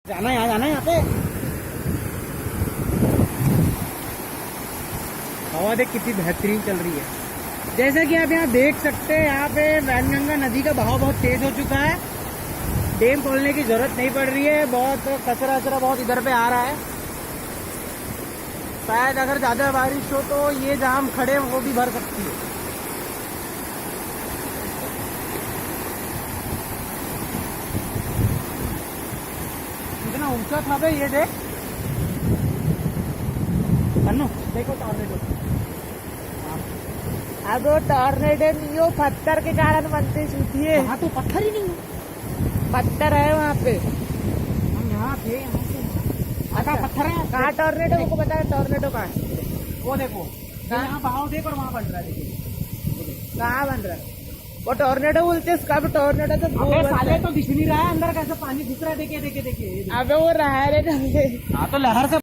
जाना है यहाँ पे। हवा देख कितनी बेहतरीन चल रही है। जैसा कि आप यहाँ देख सकते हैं, यहाँ पे वैनगंगा नदी का बहाव बहुत तेज हो चुका है। डैम खोलने की जरूरत नहीं पड़ रही है। बहुत कचरा बहुत इधर पे आ रहा है। शायद अगर ज्यादा बारिश हो तो ये जहाँ हम खड़े हैं वो भी भर सकती है। कितना ऊंचा था बे ये देख। अन्नू देखो टॉर्नेडो। अब वो टॉर्नेडो नहीं हो, पत्थर के कारण बनते सूती है। वहाँ तो पत्थर ही नहीं है। पत्थर है वहाँ पे। हम यहाँ थे, यहाँ से अच्छा पत्थर है। कहाँ टॉर्नेडो को पता है? टॉर्नेडो कहाँ है? वो देखो यहाँ बहाव देख और वहाँ बन रहा है। देखिए कहाँ बन रहा है? वो टॉर्नेडो बोलते हैं उसका। अब टॉर्नेडो तो अबे साले तो दिख नहीं रहा है अंदर कैसे पानी घुस रहा है। देखिए देखिए देखिए। अबे वो रहा है रे। हाँ तो लहर से